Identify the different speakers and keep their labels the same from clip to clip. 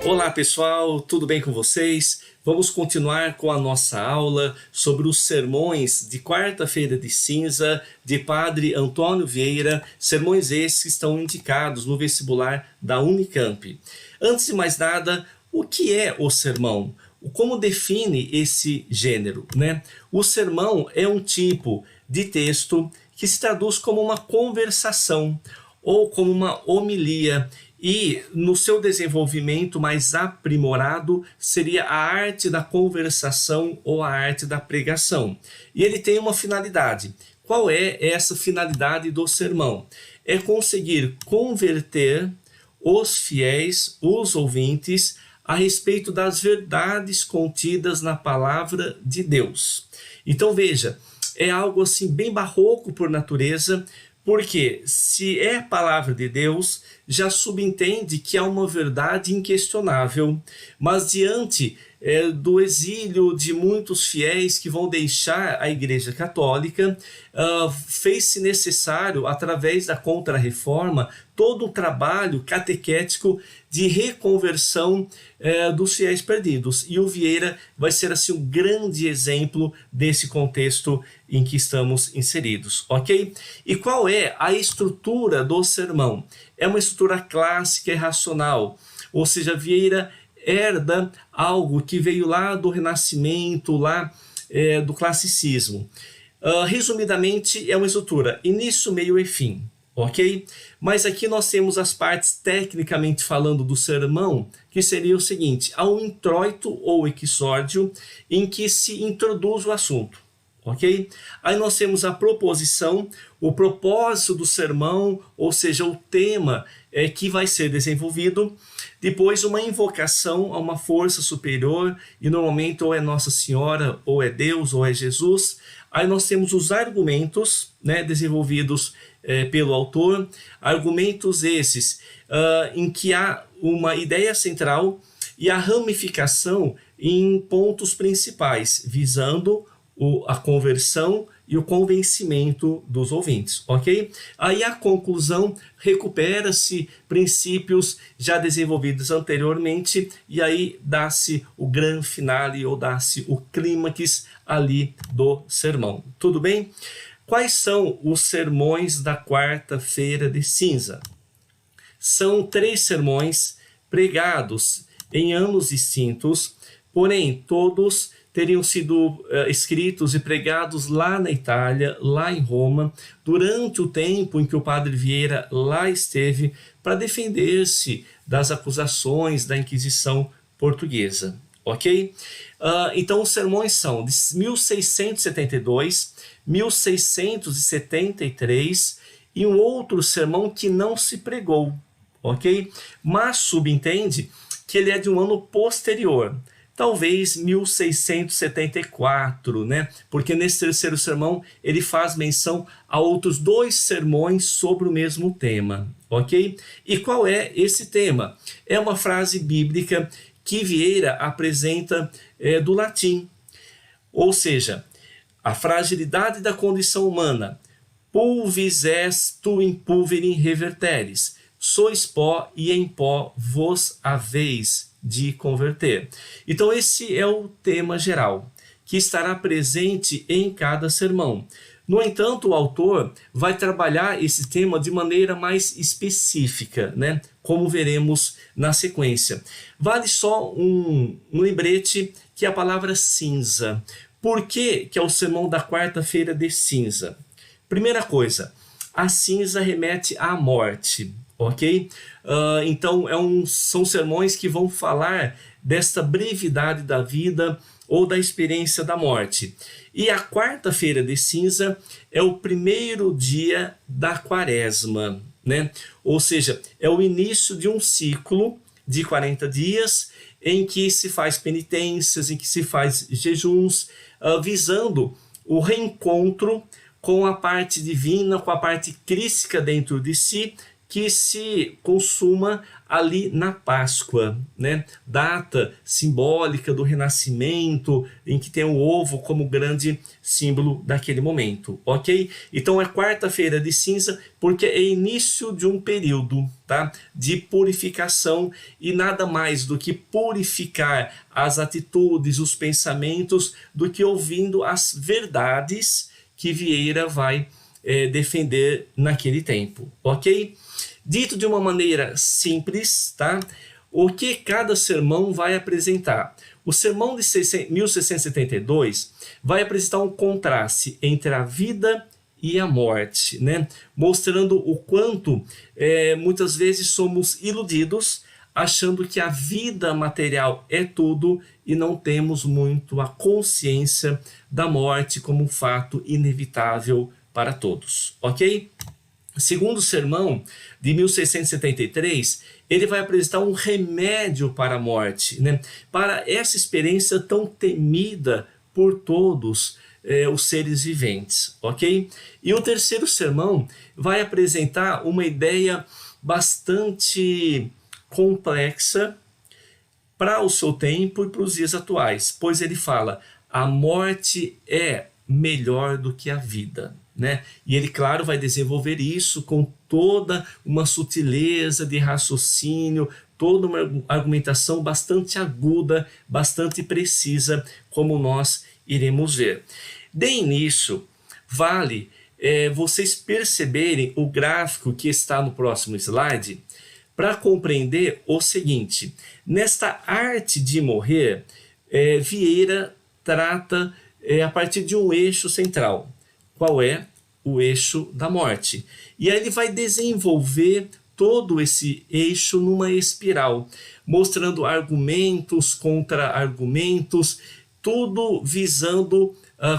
Speaker 1: Olá pessoal, tudo bem com vocês? Vamos continuar com a nossa aula sobre os sermões de quarta-feira de cinza de Padre Antônio Vieira, sermões esses que estão indicados no vestibular da Unicamp. Antes de mais nada, o que é o sermão? Como define esse gênero, né? O sermão é um tipo de texto que se traduz como uma conversação ou como uma homilia, e no seu desenvolvimento mais aprimorado seria a arte da conversação ou a arte da pregação. E ele tem uma finalidade. Qual é essa finalidade do sermão? É conseguir converter os fiéis, os ouvintes, a respeito das verdades contidas na palavra de Deus. Então veja, é algo assim bem barroco por natureza, porque se é palavra de Deus, já subentende que há uma verdade inquestionável, mas diante do exílio de muitos fiéis que vão deixar a Igreja Católica, fez-se necessário, através da Contra-Reforma, todo um trabalho catequético de reconversão dos fiéis perdidos. E o Vieira vai ser assim um grande exemplo desse contexto em que estamos inseridos, ok? E qual é a estrutura do sermão? É uma estrutura clássica e racional, ou seja, Vieira herda algo que veio lá do Renascimento, lá do classicismo. Resumidamente, é uma estrutura início, meio e fim, ok? Mas aqui nós temos as partes, tecnicamente falando, do sermão, que seria o seguinte: há um introito ou exórdio em que se introduz o assunto, ok? Aí nós temos a proposição, o propósito do sermão, ou seja, o tema que vai ser desenvolvido. Depois, uma invocação a uma força superior, e normalmente ou é Nossa Senhora, ou é Deus, ou é Jesus. Aí nós temos os argumentos, né, desenvolvidos pelo autor, argumentos esses em que há uma ideia central e a ramificação em pontos principais, visando a conversão e o convencimento dos ouvintes, ok? Aí a conclusão, recupera-se princípios já desenvolvidos anteriormente, e aí dá-se o grande finale, ou dá-se o clímax ali do sermão. Tudo bem? Quais são os sermões da quarta-feira de cinza? São 3 sermões pregados em anos distintos, porém todos teriam sido escritos e pregados lá na Itália, lá em Roma, durante o tempo em que o Padre Vieira lá esteve para defender-se das acusações da Inquisição portuguesa, ok? Então os sermões são de 1672, 1673 e um outro sermão que não se pregou, ok? Mas subentende que ele é de um ano posterior, talvez 1674, né? Porque nesse terceiro sermão ele faz menção a outros 2 sermões sobre o mesmo tema, ok? E qual é esse tema? É uma frase bíblica que Vieira apresenta do latim, ou seja, a fragilidade da condição humana. Pulvis est tu in pulverim reverteris, sois pó e em pó vos haveis de converter. Então esse é o tema geral, que estará presente em cada sermão. No entanto, o autor vai trabalhar esse tema de maneira mais específica, né? Como veremos na sequência. Vale só um lembrete, que é a palavra cinza. Por que é o sermão da quarta-feira de cinza? Primeira coisa, a cinza remete à morte, ok? Então são sermões que vão falar desta brevidade da vida ou da experiência da morte. E a quarta-feira de cinza é o primeiro dia da quaresma, né? Ou seja, é o início de um ciclo de 40 dias em que se faz penitências, em que se faz jejuns, visando o reencontro com a parte divina, com a parte crística dentro de si, que se consuma ali na Páscoa, né? Data simbólica do renascimento, em que tem o ovo como grande símbolo daquele momento, ok? Então é quarta-feira de cinza porque é início de um período, tá? De purificação, e nada mais do que purificar as atitudes, os pensamentos, do que ouvindo as verdades que Vieira vai defender naquele tempo, ok? Dito de uma maneira simples, tá? O que cada sermão vai apresentar? O sermão de 1672 vai apresentar um contraste entre a vida e a morte, né? Mostrando o quanto muitas vezes somos iludidos, achando que a vida material é tudo e não temos muito a consciência da morte como um fato inevitável para todos, ok? Segundo o sermão de 1673, ele vai apresentar um remédio para a morte, né? Para essa experiência tão temida por todos os seres viventes, ok? E o terceiro sermão vai apresentar uma ideia bastante complexa para o seu tempo e para os dias atuais, pois ele fala: a morte é melhor do que a vida, né? E ele, claro, vai desenvolver isso com toda uma sutileza de raciocínio, toda uma argumentação bastante aguda, bastante precisa, como nós iremos ver. De início, vale vocês perceberem o gráfico que está no próximo slide, para compreender o seguinte: nesta arte de morrer, Vieira trata a partir de um eixo central. Qual é? O eixo da morte. E aí ele vai desenvolver todo esse eixo numa espiral, mostrando argumentos, contra-argumentos, tudo visando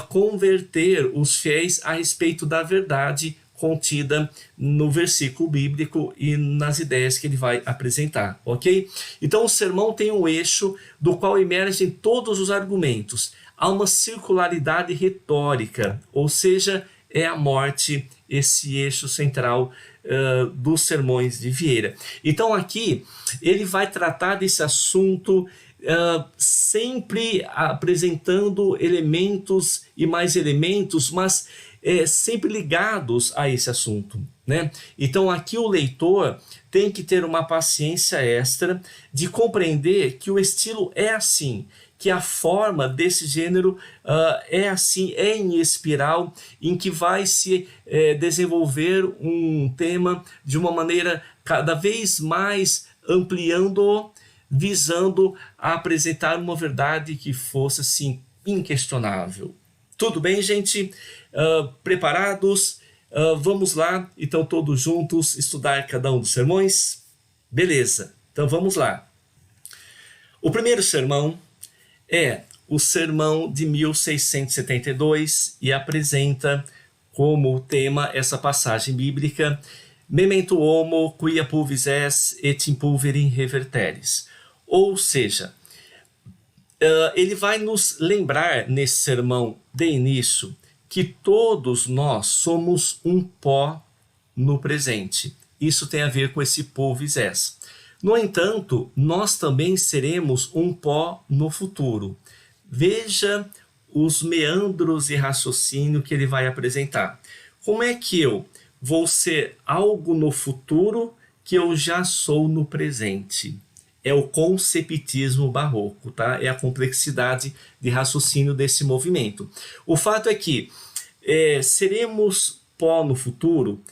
Speaker 1: converter os fiéis a respeito da verdade contida no versículo bíblico e nas ideias que ele vai apresentar, ok? Então o sermão tem um eixo do qual emergem todos os argumentos. Há uma circularidade retórica, ou seja, é a morte esse eixo central dos sermões de Vieira. Então aqui ele vai tratar desse assunto sempre apresentando elementos e mais elementos, mas sempre ligados a esse assunto, né? Então aqui o leitor tem que ter uma paciência extra de compreender que o estilo é assim, que a forma desse gênero é assim, é em espiral, em que vai se desenvolver um tema de uma maneira cada vez mais ampliando, visando a apresentar uma verdade que fosse assim inquestionável. Tudo bem, gente? Preparados? Vamos lá, então, todos juntos estudar cada um dos sermões? Beleza, então vamos lá. O primeiro sermão é o sermão de 1672 e apresenta como tema essa passagem bíblica: Memento homo quia pulvis es et in pulverim reverteris. Ou seja, ele vai nos lembrar nesse sermão de início que todos nós somos um pó no presente. Isso tem a ver com esse pulvis es. No entanto, nós também seremos um pó no futuro. Veja os meandros de raciocínio que ele vai apresentar. Como é que eu vou ser algo no futuro que eu já sou no presente? É o conceptismo barroco, tá? É a complexidade de raciocínio desse movimento. O fato é que seremos pó no futuro.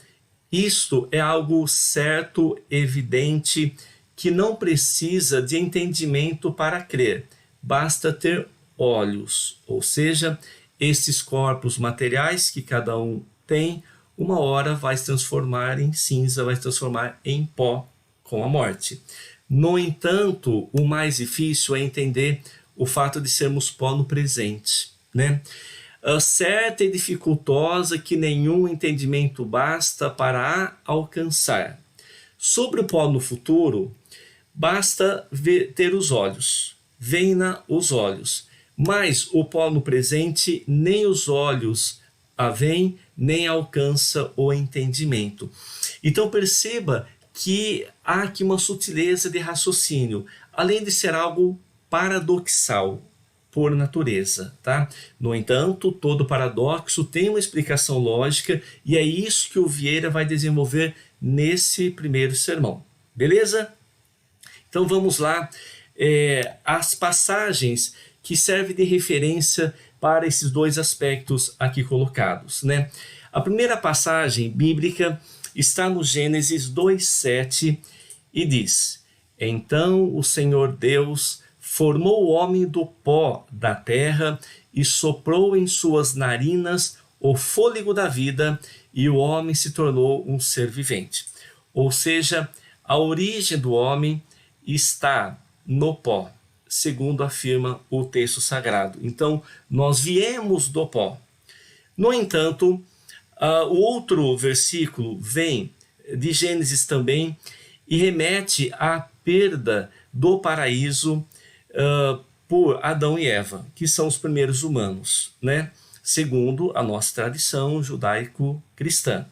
Speaker 1: Isto é algo certo, evidente, que não precisa de entendimento para crer. Basta ter olhos, ou seja, esses corpos materiais que cada um tem, uma hora vai se transformar em cinza, vai se transformar em pó com a morte. No entanto, o mais difícil é entender o fato de sermos pó no presente, né? Certa e dificultosa que nenhum entendimento basta para a alcançar. Sobre o pó no futuro, basta ter os olhos, vem-na os olhos, mas o pó no presente nem os olhos a veem, nem alcança o entendimento. Então perceba que há aqui uma sutileza de raciocínio, além de ser algo paradoxal por natureza, tá? No entanto, todo paradoxo tem uma explicação lógica e é isso que o Vieira vai desenvolver nesse primeiro sermão, beleza? Então vamos lá, as passagens que servem de referência para esses dois aspectos aqui colocados, né? A primeira passagem bíblica está no Gênesis 2:7 e diz: Então o Senhor Deus formou o homem do pó da terra e soprou em suas narinas o fôlego da vida, e o homem se tornou um ser vivente. Ou seja, a origem do homem está no pó, segundo afirma o texto sagrado. Então, nós viemos do pó. No entanto, o outro versículo vem de Gênesis também e remete à perda do paraíso por Adão e Eva, que são os primeiros humanos, né? Segundo a nossa tradição judaico-cristã.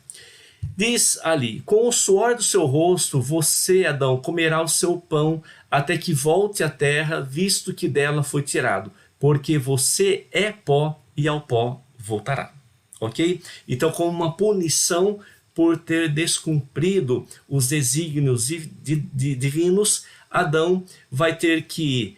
Speaker 1: Diz ali: com o suor do seu rosto, você, Adão, comerá o seu pão até que volte à terra, visto que dela foi tirado, porque você é pó e ao pó voltará. Ok? Então, como uma punição por ter descumprido os desígnios divinos, Adão vai ter que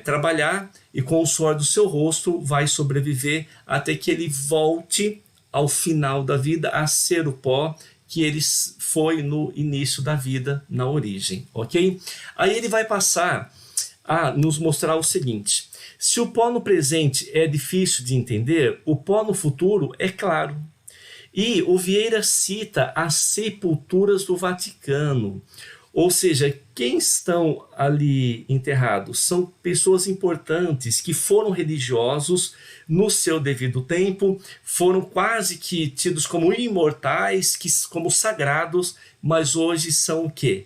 Speaker 1: trabalhar e com o suor do seu rosto vai sobreviver até que ele volte ao final da vida a ser o pó que ele foi no início da vida, na origem, ok? Aí ele vai passar a nos mostrar o seguinte: se o pó no presente é difícil de entender, o pó no futuro é claro. E o Vieira cita as sepulturas do Vaticano. Ou seja, quem estão ali enterrados são pessoas importantes que foram religiosos no seu devido tempo, foram quase que tidos como imortais, como sagrados, mas hoje são o quê?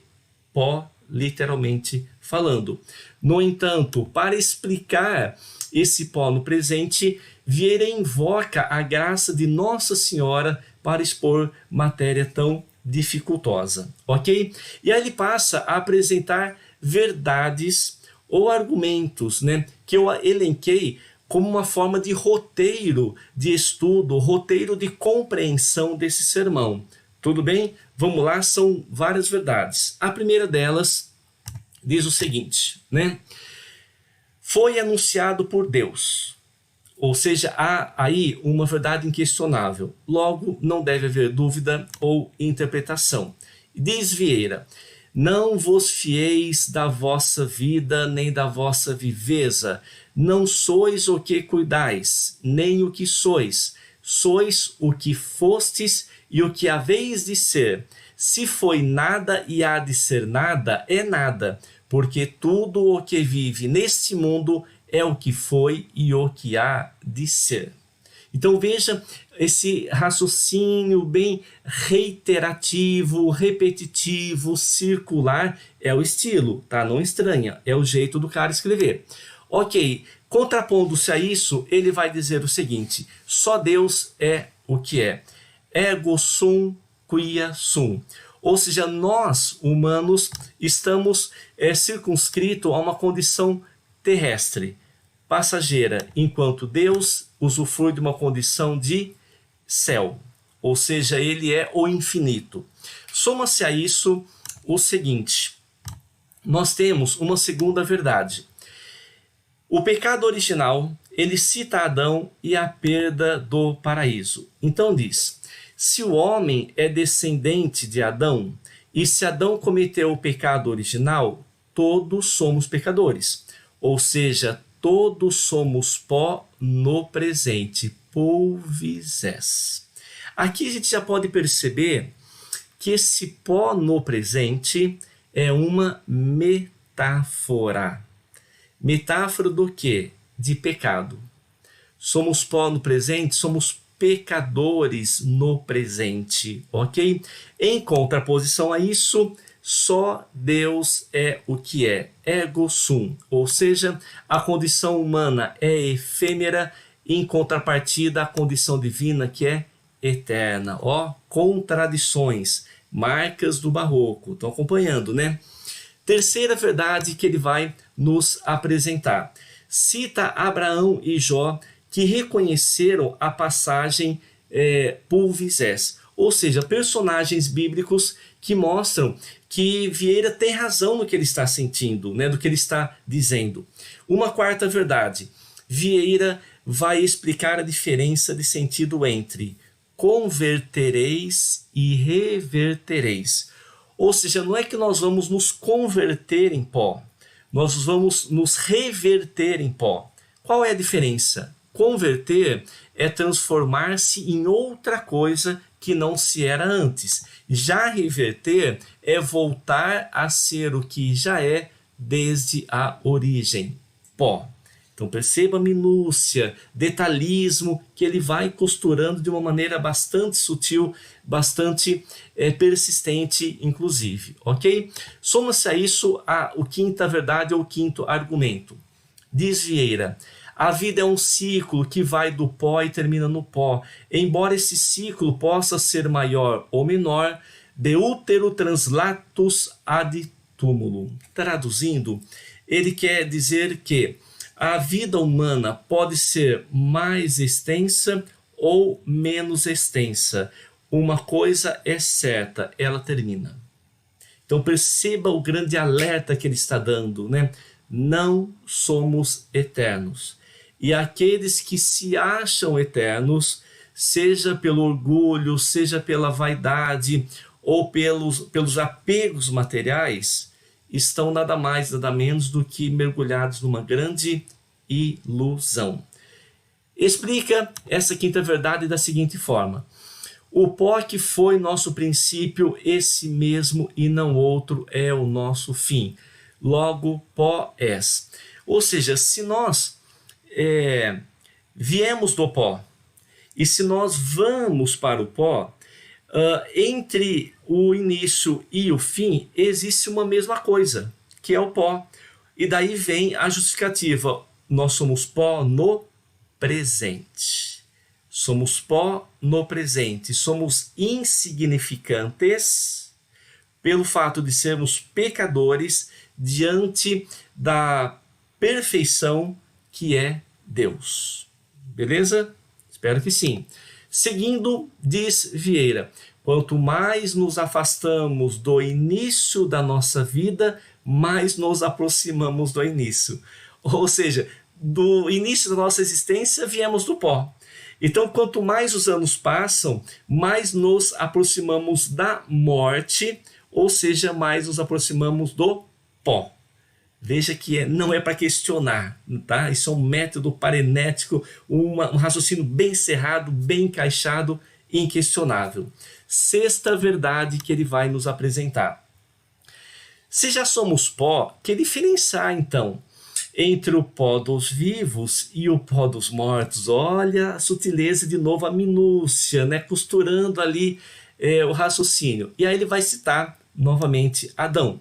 Speaker 1: Pó, literalmente falando. No entanto, para explicar esse pó no presente, Vieira invoca a graça de Nossa Senhora para expor matéria tão dificultosa, ok? E aí ele passa a apresentar verdades ou argumentos, né, que eu elenquei como uma forma de roteiro de estudo, roteiro de compreensão desse sermão. Tudo bem? Vamos lá, são várias verdades. A primeira delas diz o seguinte, né? Foi anunciado por Deus. Ou seja, há aí uma verdade inquestionável. Logo, não deve haver dúvida ou interpretação. Diz Vieira: não vos fieis da vossa vida, nem da vossa viveza. Não sois o que cuidais, nem o que sois. Sois o que fostes e o que haveis de ser. Se foi nada e há de ser nada, é nada, porque tudo o que vive neste mundo é o que foi e o que há de ser. Então veja esse raciocínio bem reiterativo, repetitivo, circular, é o estilo, tá? Não estranha, é o jeito do cara escrever. Ok, contrapondo-se a isso, ele vai dizer o seguinte: só Deus é o que é. Ego sum quia sum. Ou seja, nós, humanos, estamos circunscritos a uma condição terrestre, passageira, enquanto Deus usufrui de uma condição de céu, ou seja, ele é o infinito. Soma-se a isso o seguinte: nós temos uma segunda verdade. O pecado original, ele cita Adão e a perda do paraíso. Então diz: se o homem é descendente de Adão, e se Adão cometeu o pecado original, todos somos pecadores. Ou seja, todos somos pó no presente, polvis est. Aqui a gente já pode perceber que esse pó no presente é uma metáfora. Metáfora do quê? De pecado. Somos pó no presente, somos pecadores no presente, ok? Em contraposição a isso, só Deus é o que é, ego sum, ou seja, a condição humana é efêmera, em contrapartida a condição divina que é eterna. Ó, contradições, marcas do barroco. Estão acompanhando, né? Terceira verdade que ele vai nos apresentar. Cita Abraão e Jó, que reconheceram a passagem Pulvisés, ou seja, personagens bíblicos que mostram que Vieira tem razão no que ele está sentindo, né, do que ele está dizendo. Uma quarta verdade, Vieira vai explicar a diferença de sentido entre convertereis e revertereis. Ou seja, não é que nós vamos nos converter em pó, nós vamos nos reverter em pó. Qual é a diferença? Converter é transformar-se em outra coisa que não se era antes. Já reverter é voltar a ser o que já é desde a origem, pó. Então perceba a minúcia, detalhismo que ele vai costurando de uma maneira bastante sutil, bastante persistente, inclusive, ok? Soma-se a isso a quinta verdade ou o quinto argumento. Diz Vieira, a vida é um ciclo que vai do pó e termina no pó. Embora esse ciclo possa ser maior ou menor, de útero translatus ad túmulo. Traduzindo, ele quer dizer que a vida humana pode ser mais extensa ou menos extensa. Uma coisa é certa, ela termina. Então perceba o grande alerta que ele está dando, né? Não somos eternos. E aqueles que se acham eternos, seja pelo orgulho, seja pela vaidade ou pelos apegos materiais, estão nada mais, nada menos do que mergulhados numa grande ilusão. Explica essa quinta verdade da seguinte forma: o pó que foi nosso princípio, esse mesmo e não outro é o nosso fim. Logo, pó és. Ou seja, se nós viemos do pó e se nós vamos para o pó, entre o início e o fim existe uma mesma coisa, que é o pó. E daí vem a justificativa: nós somos pó no presente. Somos pó no presente. Somos insignificantes pelo fato de sermos pecadores diante da perfeição que é Deus. Beleza? Espero que sim. Seguindo, diz Vieira, quanto mais nos afastamos do início da nossa vida, mais nos aproximamos do início. Ou seja, do início da nossa existência viemos do pó. Então, quanto mais os anos passam, mais nos aproximamos da morte, ou seja, mais nos aproximamos do pó. Veja que não é para questionar, tá? Isso é um método parenético, um raciocínio bem cerrado, bem encaixado e inquestionável. Sexta verdade que ele vai nos apresentar. Se já somos pó, que diferenciar então entre o pó dos vivos e o pó dos mortos? Olha a sutileza, de novo a minúcia, né? Costurando ali o raciocínio. E aí ele vai citar novamente Adão.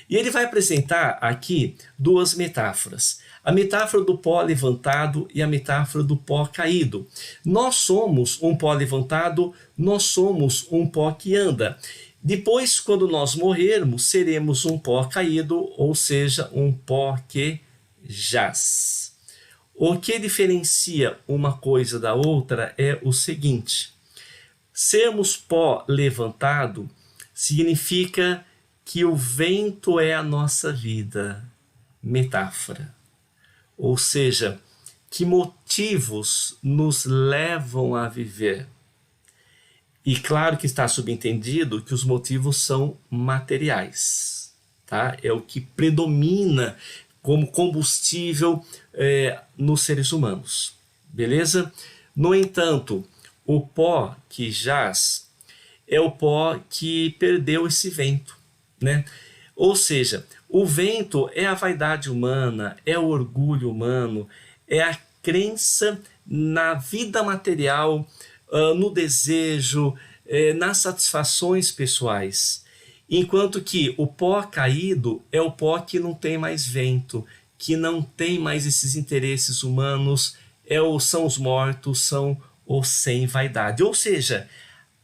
Speaker 1: E ele vai apresentar aqui duas metáforas. A metáfora do pó levantado e a metáfora do pó caído. Nós somos um pó levantado, nós somos um pó que anda. Depois, quando nós morrermos, seremos um pó caído, ou seja, um pó que jaz. O que diferencia uma coisa da outra é o seguinte: sermos pó levantado significa que o vento é a nossa vida, metáfora. Ou seja, que motivos nos levam a viver. E claro que está subentendido que os motivos são materiais, tá? É o que predomina como combustível nos seres humanos, beleza? No entanto, o pó que jaz é o pó que perdeu esse vento, né? Ou seja, o vento é a vaidade humana, é o orgulho humano, é a crença na vida material, no desejo, nas satisfações pessoais. Enquanto que o pó caído é o pó que não tem mais vento, que não tem mais esses interesses humanos, são os mortos, são os sem vaidade. Ou seja,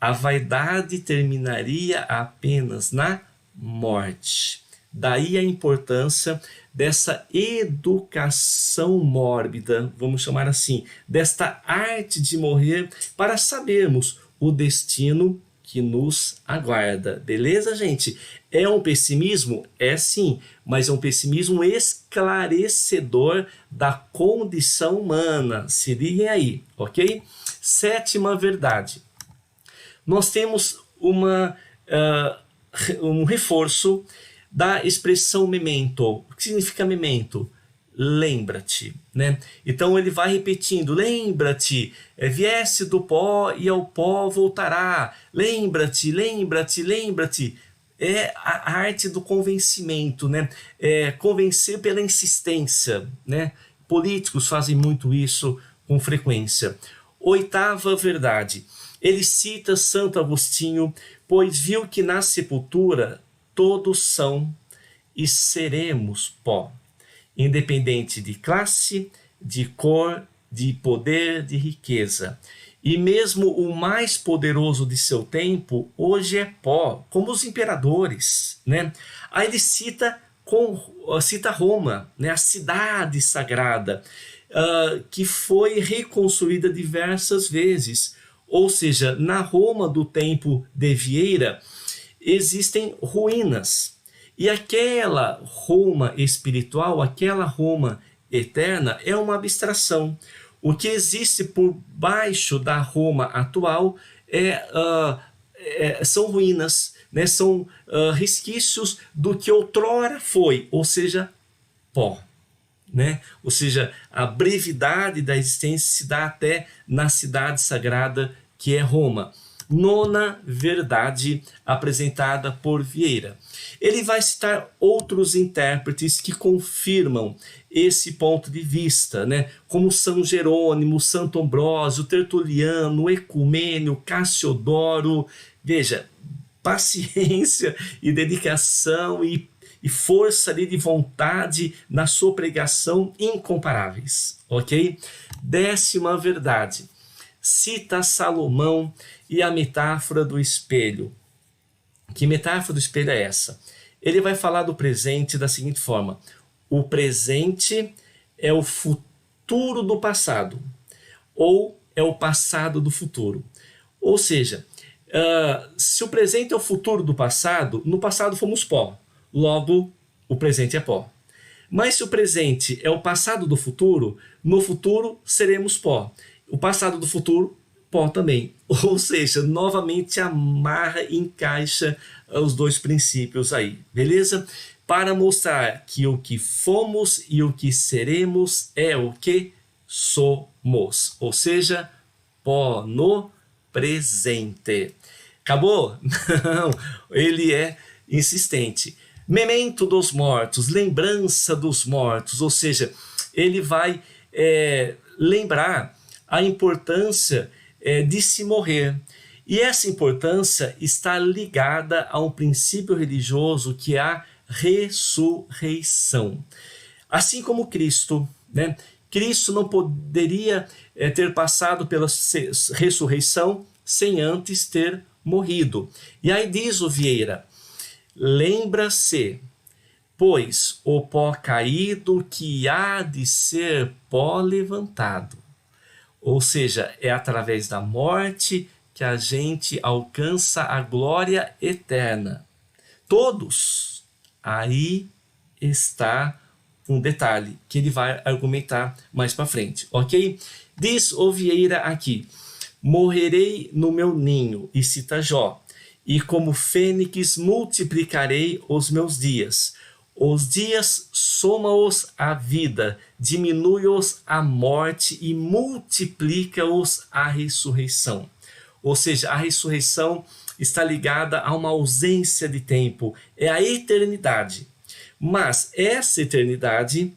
Speaker 1: a vaidade terminaria apenas na morte. Daí a importância dessa educação mórbida, vamos chamar assim, desta arte de morrer, para sabermos o destino que nos aguarda. Beleza, gente? É um pessimismo? É sim, mas é um pessimismo esclarecedor da condição humana. Se liguem aí, ok? Sétima verdade. Nós temos um reforço da expressão memento. O que significa memento? Lembra-te, né? Então ele vai repetindo, lembra-te, viesse do pó e ao pó voltará, lembra-te, lembra-te, lembra-te. É a arte do convencimento, né? Convencer pela insistência, né? Políticos fazem muito isso com frequência. Oitava verdade, ele cita Santo Agostinho, pois viu que na sepultura todos são e seremos pó, independente de classe, de cor, de poder, de riqueza. E mesmo o mais poderoso de seu tempo, hoje é pó, como os imperadores, né? Aí ele cita Roma, né? A cidade sagrada, que foi reconstruída diversas vezes. Ou seja, na Roma do tempo de Vieira, existem ruínas. E aquela Roma espiritual, aquela Roma eterna, é uma abstração. O que existe por baixo da Roma atual são ruínas, né? São resquícios do que outrora foi, ou seja, pó. Né? Ou seja, a brevidade da existência se dá até na cidade sagrada que é Roma. Nona verdade apresentada por Vieira. Ele vai citar outros intérpretes que confirmam esse ponto de vista, né? Como São Jerônimo, Santo Ambrósio, Tertuliano, Ecumênio, Cassiodoro. Veja, paciência e dedicação e força ali de vontade na sua pregação incomparáveis, ok? Décima verdade. Cita Salomão e a metáfora do espelho. Que metáfora do espelho é essa? Ele vai falar do presente da seguinte forma: o presente é o futuro do passado, ou é o passado do futuro. Ou seja, se o presente é o futuro do passado, no passado fomos pó, logo o presente é pó. Mas se o presente é o passado do futuro, no futuro seremos pó. O passado do futuro, pó também. Ou seja, novamente amarra e encaixa os dois princípios aí, beleza? Para mostrar que o que fomos e o que seremos é o que somos. Ou seja, pó no presente. Acabou? Não, ele é insistente. Memento dos mortos, lembrança dos mortos, ou seja, ele vai lembrar a importância de se morrer. E essa importância está ligada a um princípio religioso que é a ressurreição. Assim como Cristo, né? Cristo não poderia ter passado pela ressurreição sem antes ter morrido. E aí diz o Vieira: lembra-se, pois, o pó caído que há de ser pó levantado. Ou seja, é através da morte que a gente alcança a glória eterna. Todos. Aí está um detalhe que ele vai argumentar mais para frente, ok? Diz o Vieira aqui: morrerei no meu ninho, e cita Jó, e como fênix multiplicarei os meus dias. Os dias soma-os a vida, diminui-os a morte e multiplica-os a ressurreição. Ou seja, a ressurreição está ligada a uma ausência de tempo, é a eternidade. Mas essa eternidade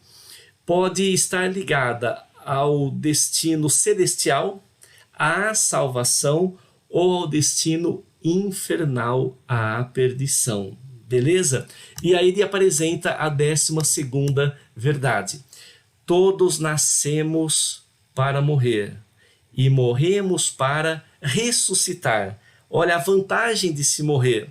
Speaker 1: pode estar ligada ao destino celestial, à salvação, ou ao destino infernal, à perdição. Beleza? E aí ele apresenta a 12ª verdade. Todos nascemos para morrer e morremos para ressuscitar. Olha a vantagem de se morrer.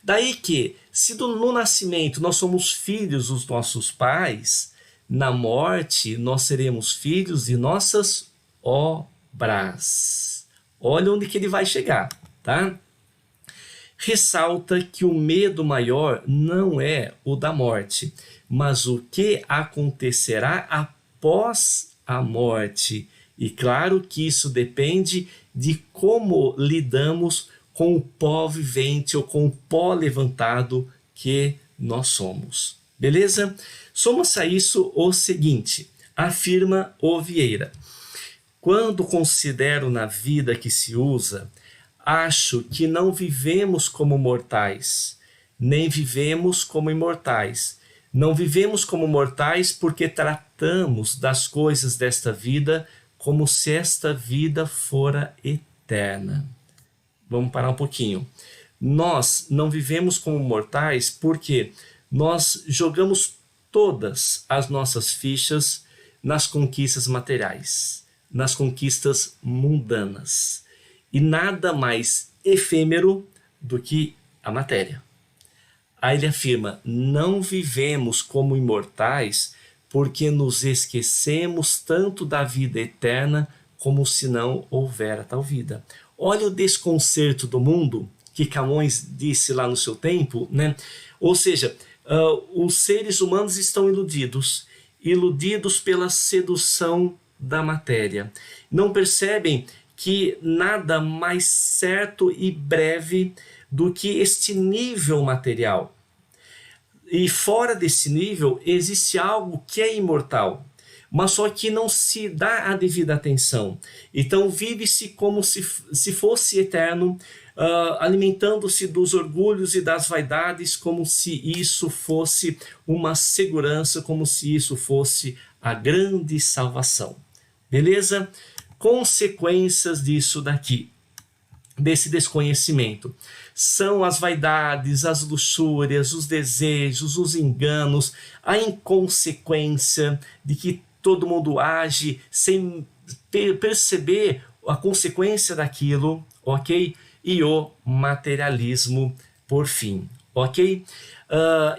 Speaker 1: Daí que, se no nascimento nós somos filhos dos nossos pais, na morte nós seremos filhos de nossas obras. Olha onde que ele vai chegar, tá? Ressalta que o medo maior não é o da morte, mas o que acontecerá após a morte. E claro que isso depende de como lidamos com o pó vivente ou com o pó levantado que nós somos. Beleza? Soma-se a isso o seguinte, afirma o Vieira. Quando considero na vida que se usa, acho que não vivemos como mortais, nem vivemos como imortais. Não vivemos como mortais porque tratamos das coisas desta vida como se esta vida fora eterna. Vamos parar um pouquinho. Nós não vivemos como mortais porque nós jogamos todas as nossas fichas nas conquistas materiais, nas conquistas mundanas. E nada mais efêmero do que a matéria. Aí ele afirma, não vivemos como imortais porque nos esquecemos tanto da vida eterna como se não houvera tal vida. Olha o desconcerto do mundo que Camões disse lá no seu tempo, né? Ou seja, os seres humanos estão iludidos pela sedução da matéria. Não percebem que nada mais certo e breve do que este nível material. E fora desse nível existe algo que é imortal, mas só que não se dá a devida atenção. Então vive-se como se fosse eterno, alimentando-se dos orgulhos e das vaidades, como se isso fosse uma segurança, como se isso fosse a grande salvação. Beleza? Consequências disso daqui, desse desconhecimento, são as vaidades, as luxúrias, os desejos, os enganos, a inconsequência de que todo mundo age sem perceber a consequência daquilo, ok? E o materialismo, por fim, ok?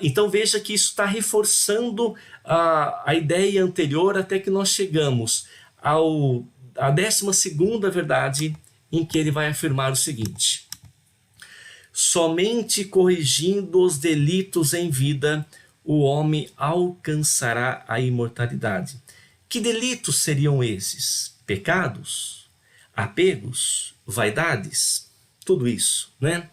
Speaker 1: Então veja que isso está reforçando a ideia anterior até que nós chegamos à 12ª verdade, em que ele vai afirmar o seguinte: somente corrigindo os delitos em vida, o homem alcançará a imortalidade. Que delitos seriam esses? Pecados? Apegos? Vaidades? Tudo isso, né?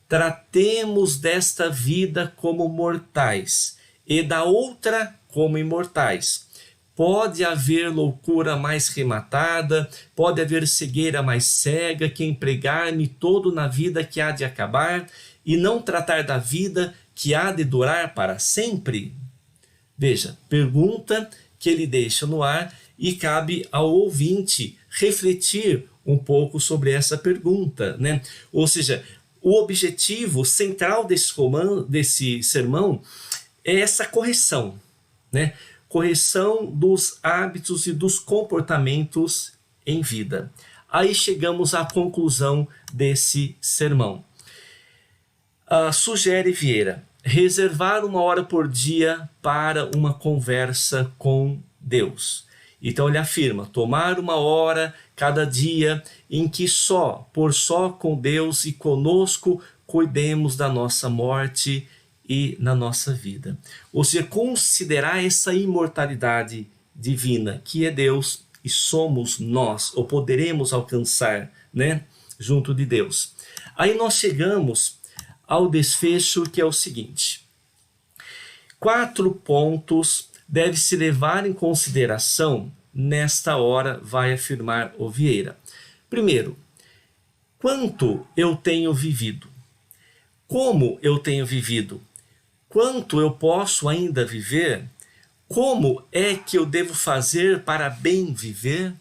Speaker 1: Tratemos desta vida como mortais e da outra como imortais. Pode haver loucura mais rematada, pode haver cegueira mais cega, que empregar-me todo na vida que há de acabar e não tratar da vida que há de durar para sempre? Veja, pergunta que ele deixa no ar e cabe ao ouvinte refletir um pouco sobre essa pergunta, né? Ou seja, o objetivo central desse sermão é essa correção, né? Correção dos hábitos e dos comportamentos em vida. Aí chegamos à conclusão desse sermão. Sugere Vieira, reservar 1 hora por dia para uma conversa com Deus. Então ele afirma, tomar 1 hora cada dia em que só com Deus e conosco cuidemos da nossa morte e na nossa vida. Ou seja, considerar essa imortalidade divina, que é Deus e somos nós, ou poderemos alcançar, né, junto de Deus. Aí nós chegamos ao desfecho, que é o seguinte: 4 pontos deve se levar em consideração nesta hora, vai afirmar o Vieira. Primeiro, quanto eu tenho vivido? Como eu tenho vivido? Quanto eu posso ainda viver? Como é que eu devo fazer para bem viver?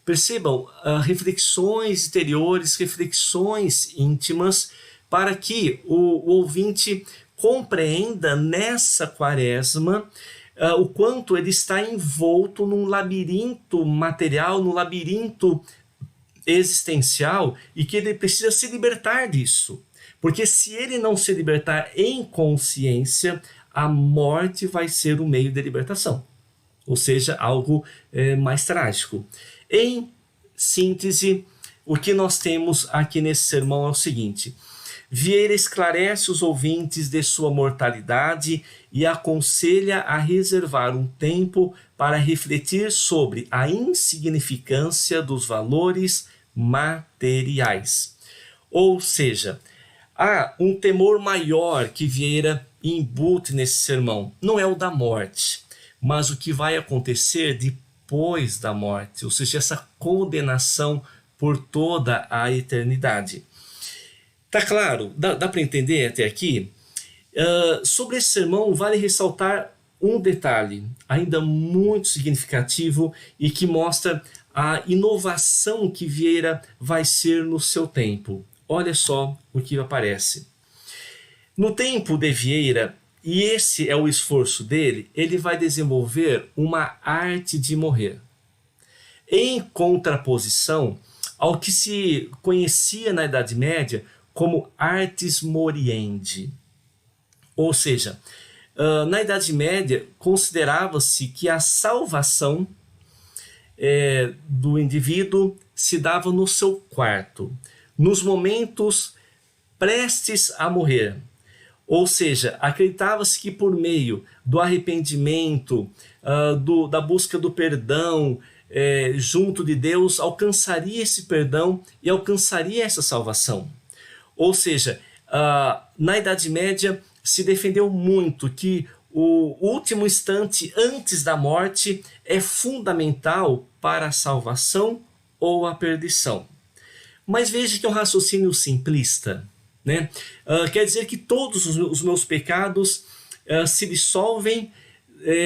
Speaker 1: Percebam, reflexões interiores, reflexões íntimas, para que o ouvinte compreenda nessa quaresma o quanto ele está envolto num labirinto material, num labirinto existencial e que ele precisa se libertar disso. Porque se ele não se libertar em consciência, a morte vai ser o meio de libertação. Ou seja, algo mais trágico. Em síntese, o que nós temos aqui nesse sermão é o seguinte: Vieira esclarece os ouvintes de sua mortalidade e aconselha a reservar um tempo para refletir sobre a insignificância dos valores materiais. Ou seja, há um temor maior que Vieira embute nesse sermão. Não é o da morte, mas o que vai acontecer depois da morte, ou seja, essa condenação por toda a eternidade. Tá claro? Dá para entender até aqui? Sobre esse sermão, vale ressaltar um detalhe, ainda muito significativo e que mostra a inovação que Vieira vai ser no seu tempo. Olha só o que aparece. No tempo de Vieira, e esse é o esforço dele, ele vai desenvolver uma arte de morrer. Em contraposição ao que se conhecia na Idade Média como artes moriendi. Ou seja, na Idade Média considerava-se que a salvação do indivíduo se dava no seu quarto, nos momentos prestes a morrer. Ou seja, acreditava-se que por meio do arrependimento, da busca do perdão junto de Deus, alcançaria esse perdão e alcançaria essa salvação. Ou seja, na Idade Média se defendeu muito que o último instante antes da morte é fundamental para a salvação ou a perdição. Mas veja que é um raciocínio simplista, né? Quer dizer que todos os meus pecados se dissolvem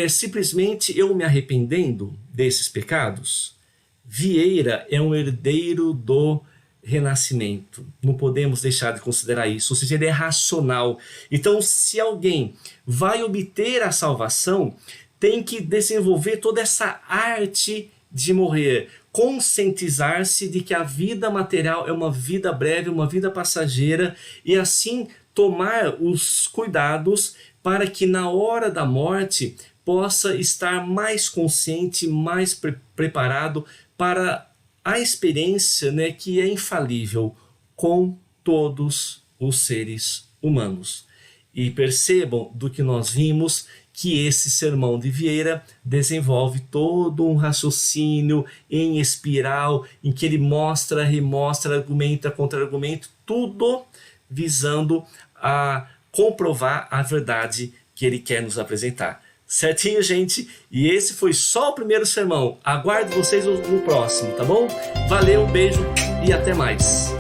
Speaker 1: simplesmente eu me arrependendo desses pecados? Vieira é um herdeiro do renascimento. Não podemos deixar de considerar isso. Ou seja, ele é racional. Então, se alguém vai obter a salvação, tem que desenvolver toda essa arte de morrer, conscientizar-se de que a vida material é uma vida breve, uma vida passageira, e assim tomar os cuidados para que na hora da morte possa estar mais consciente, mais preparado para a experiência, né, que é infalível com todos os seres humanos. E percebam do que nós vimos que esse sermão de Vieira desenvolve todo um raciocínio em espiral, em que ele mostra, remostra, argumenta, contra-argumenta, tudo visando a comprovar a verdade que ele quer nos apresentar. Certinho, gente? E esse foi só o primeiro sermão. Aguardo vocês no próximo, tá bom? Valeu, um beijo e até mais.